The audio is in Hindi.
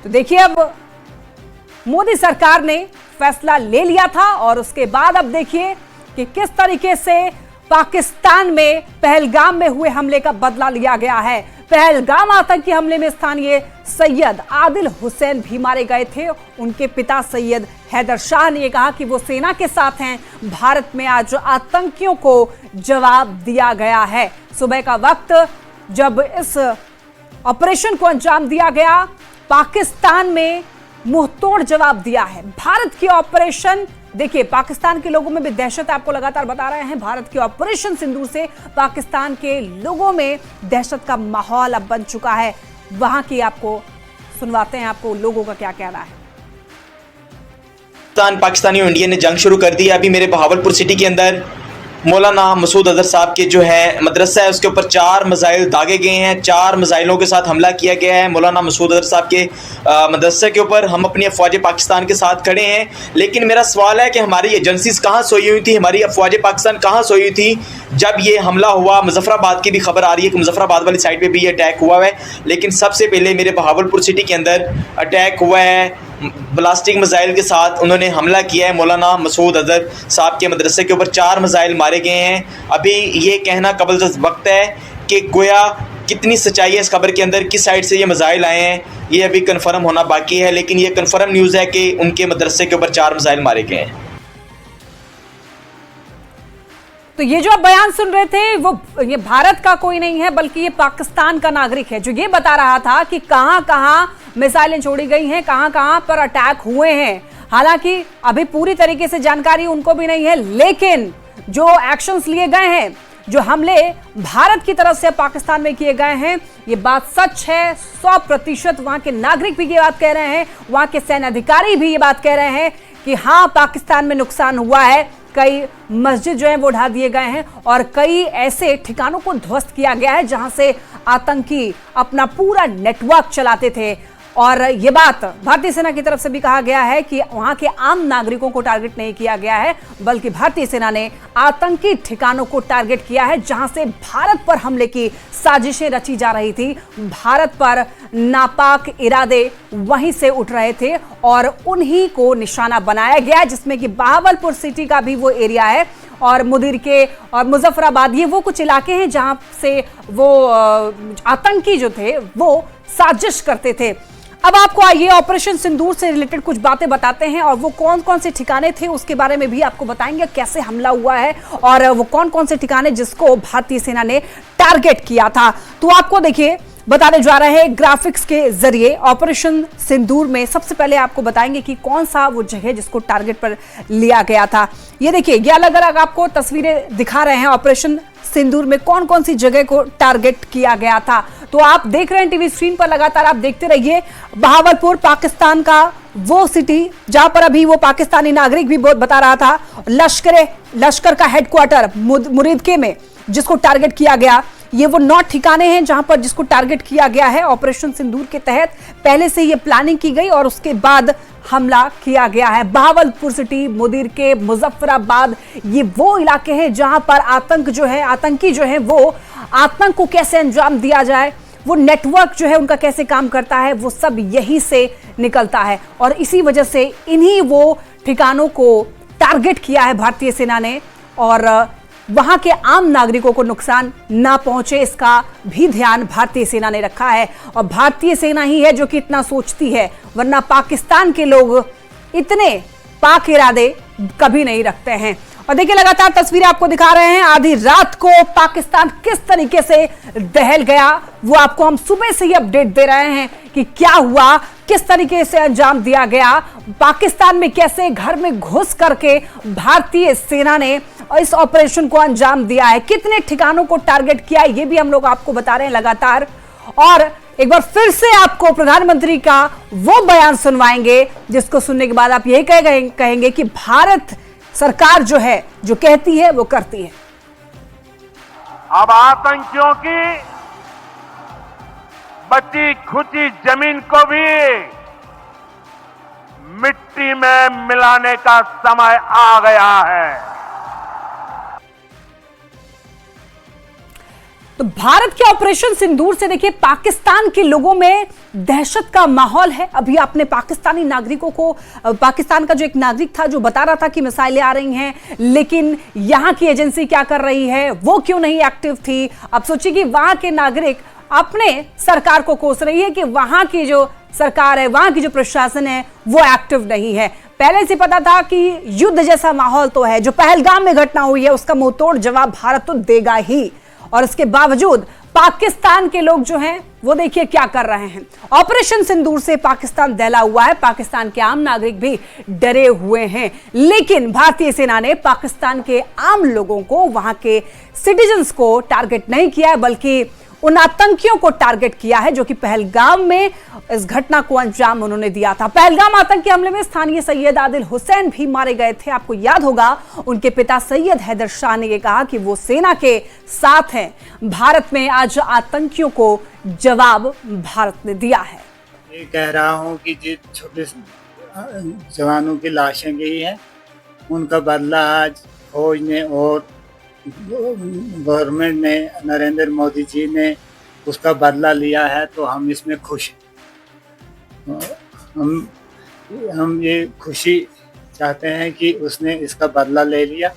तो देखिए, अब मोदी सरकार ने फैसला ले लिया था और उसके बाद अब देखिए कि किस तरीके से पाकिस्तान में पहलगाम में हुए हमले का बदला लिया गया है। पहलगाम आतंकी हमले में स्थानीय सैयद आदिल हुसैन भी मारे गए थे। उनके पिता सैयद हैदर शाह ने कहा कि वो सेना के साथ हैं। भारत में आज आतंकियों को जवाब दिया गया है। सुबह का वक्त जब इस ऑपरेशन को अंजाम दिया गया, पाकिस्तान में मुंहतोड़ जवाब दिया है। भारत की ऑपरेशन, देखिए पाकिस्तान के लोगों में भी दहशत, आपको लगातार बता रहे हैं, भारत की ऑपरेशन सिंदूर से पाकिस्तान के लोगों में दहशत का माहौल अब बन चुका है। वहां की आपको सुनवाते हैं, आपको लोगों का क्या कहना है। पाकिस्तानी और इंडिया ने जंग शुरू कर दी है। अभी मेरे बहावलपुर सिटी के अंदर मौलाना मसूद अजहर साहब के जो है मदरसा है, उसके ऊपर 4 मिसाइल दागे गए हैं। 4 मिसाइलों के साथ हमला किया गया है मौलाना मसूद अजहर साहब के मदरसे के ऊपर। हम अपनी अफवाज पाकिस्तान के साथ खड़े हैं, लेकिन मेरा सवाल है कि हमारी एजेंसीज कहाँ सोई हुई थी, हमारी अफवाज पाकिस्तान कहाँ सोई हुई थी जब ये हमला हुआ। मुजफ्फराबाद की भी खबर आ रही है कि मुजफ्फराबाद वाली साइड पर भी ये अटैक हुआ है, लेकिन सबसे पहले मेरे बहावलपुर सिटी के अंदर अटैक हुआ है ब्लास्टिक मिसाइल के साथ। उन्होंने हमला किया है मौलाना मसूद अजहर साहब के मदरसे के ऊपर। 4 मिसाइल मारे गए हैं। अभी ये कहना कबल वक्त है कि गोया कितनी सच्चाई है इस खबर के अंदर, किस साइड से ये मिसाइल आए हैं, ये अभी कंफर्म होना बाकी है। लेकिन ये कंफर्म न्यूज़ है कि उनके मदरसे के ऊपर 4 मिसाइल मारे गए हैं। तो ये जो आप बयान सुन रहे थे, वो ये भारत का कोई नहीं है, बल्कि ये पाकिस्तान का नागरिक है जो ये बता रहा था कि कहां कहां मिसाइलें छोड़ी गई हैं, कहां कहां पर अटैक हुए हैं। हालांकि अभी पूरी तरीके से जानकारी उनको भी नहीं है, लेकिन जो एक्शंस लिए गए हैं, जो हमले भारत की तरफ से पाकिस्तान में किए गए हैं, ये बात सच है 100%। वहां के नागरिक भी ये बात कह रहे हैं, वहां के सैन्य अधिकारी भी ये बात कह रहे हैं कि हाँ, पाकिस्तान में नुकसान हुआ है। कई मस्जिद जो है वो ढा दिए गए हैं और कई ऐसे ठिकानों को ध्वस्त किया गया है जहां से आतंकी अपना पूरा नेटवर्क चलाते थे। और ये बात भारतीय सेना की तरफ से भी कहा गया है कि वहां के आम नागरिकों को टारगेट नहीं किया गया है, बल्कि भारतीय सेना ने आतंकी ठिकानों को टारगेट किया है जहां से भारत पर हमले की साजिशें रची जा रही थी। भारत पर नापाक इरादे वहीं से उठ रहे थे और उन्हीं को निशाना बनाया गया, जिसमें कि बहावलपुर सिटी का भी वो एरिया है और मुदीर के और मुजफ्फराबाद, ये वो कुछ इलाके हैं जहां से वो आतंकी जो थे वो साजिश करते थे। अब आपको आइए ऑपरेशन सिंदूर से रिलेटेड कुछ बातें बताते हैं और वो कौन कौन से ठिकाने थे उसके बारे में भी आपको बताएंगे, कैसे हमला हुआ है और वो कौन कौन से ठिकाने जिसको भारतीय सेना ने टारगेट किया था। तो आपको देखिए बताने जा रहे हैं ग्राफिक्स के जरिए ऑपरेशन सिंदूर में। सबसे पहले आपको बताएंगे कि कौन सा वो जगह जिसको टारगेट पर लिया गया था। ये देखिए, ये अलग अलग आपको तस्वीरें दिखा रहे हैं ऑपरेशन सिंदूर में कौन कौन सी जगह को टारगेट किया गया था। तो आप देख रहे हैं टीवी स्क्रीन पर, लगातार आप देखते रहिए। बहावलपुर पाकिस्तान का वो सिटी जहां पर अभी वो पाकिस्तानी नागरिक भी बहुत बता रहा था, लश्कर का हेडक्वार्टर मुरीदके में जिसको टारगेट किया गया। ये वो 9 ठिकाने हैं जहां पर जिसको टारगेट किया गया है ऑपरेशन सिंदूर के तहत। पहले से ये प्लानिंग की गई और उसके बाद हमला किया गया है। बहावलपुर सिटी, मुदीर के, मुजफ्फराबाद, ये वो इलाके हैं जहां पर आतंकी जो है वो आतंक को कैसे अंजाम दिया जाए, वो नेटवर्क जो है उनका कैसे काम करता है, वो सब यहीं से निकलता है। और इसी वजह से इन्हीं वो ठिकानों को टारगेट किया है भारतीय सेना ने और वहां के आम नागरिकों को नुकसान ना पहुंचे, इसका भी ध्यान भारतीय सेना ने रखा है। और भारतीय सेना ही है जो कि इतना सोचती है, वरना पाकिस्तान के लोग इतने पाक इरादे कभी नहीं रखते हैं। और देखिए, लगातार तस्वीरें आपको दिखा रहे हैं। आधी रात को पाकिस्तान किस तरीके से दहल गया, वो आपको हम सुबह से ही अपडेट दे रहे हैं कि क्या हुआ, किस तरीके से अंजाम दिया गया, पाकिस्तान में कैसे घर में घुस करके भारतीय सेना ने इस ऑपरेशन को अंजाम दिया है, कितने ठिकानों को टारगेट किया है, ये भी हम लोग आपको बता रहे हैं लगातार। और एक बार फिर से आपको प्रधानमंत्री का वो बयान सुनवाएंगे जिसको सुनने के बाद आप यही कहेंगे कि भारत सरकार जो है, जो कहती है वो करती है। अब आतंकियों की बची खुची जमीन को भी मिट्टी में मिलाने का समय आ गया है। तो भारत के ऑपरेशन सिंदूर से देखिए पाकिस्तान के लोगों में दहशत का माहौल है। अभी आपने पाकिस्तानी नागरिकों को, पाकिस्तान का जो एक नागरिक था जो बता रहा था कि मिसाइलें आ रही हैं, लेकिन यहां की एजेंसी क्या कर रही है, वो क्यों नहीं एक्टिव थी। अब सोचिए कि वहां के नागरिक अपने सरकार को कोस रही है कि वहां की जो सरकार है, वहां की जो प्रशासन है वो एक्टिव नहीं है। पहले से पता था कि युद्ध जैसा माहौल तो है, जो पहलगाम में घटना हुई है उसका मुंहतोड़ जवाब भारत तो देगा ही, और इसके बावजूद पाकिस्तान के लोग जो हैं वो देखिए क्या कर रहे हैं। ऑपरेशन सिंदूर से पाकिस्तान दहला हुआ है, पाकिस्तान के आम नागरिक भी डरे हुए हैं, लेकिन भारतीय सेना ने पाकिस्तान के आम लोगों को, वहां के सिटीजन्स को टारगेट नहीं किया है, बल्कि उन आतंकियों को टारगेट किया है जो कि पहलगाम में इस घटना को अंजाम उन्होंने दिया था। पहलगाम आतंकी हमले में स्थानीय सैयद आदिल हुसैन भी मारे गए थे। आपको याद होगा उनके पिता सैयद हैदर शाह ने यह कहा कि वो सेना के साथ हैं। भारत में आज आतंकियों को जवाब भारत ने दिया है। ये कह रहा हूं कि जिन छोटे जवानों की लाशें गई हैं उनका बदला आज फौज ने और गवर्नमेंट ने, नरेंद्र मोदी जी ने उसका बदला लिया है, तो हम इसमें खुश हैं। हम ये खुशी चाहते हैं कि उसने इसका बदला ले लिया।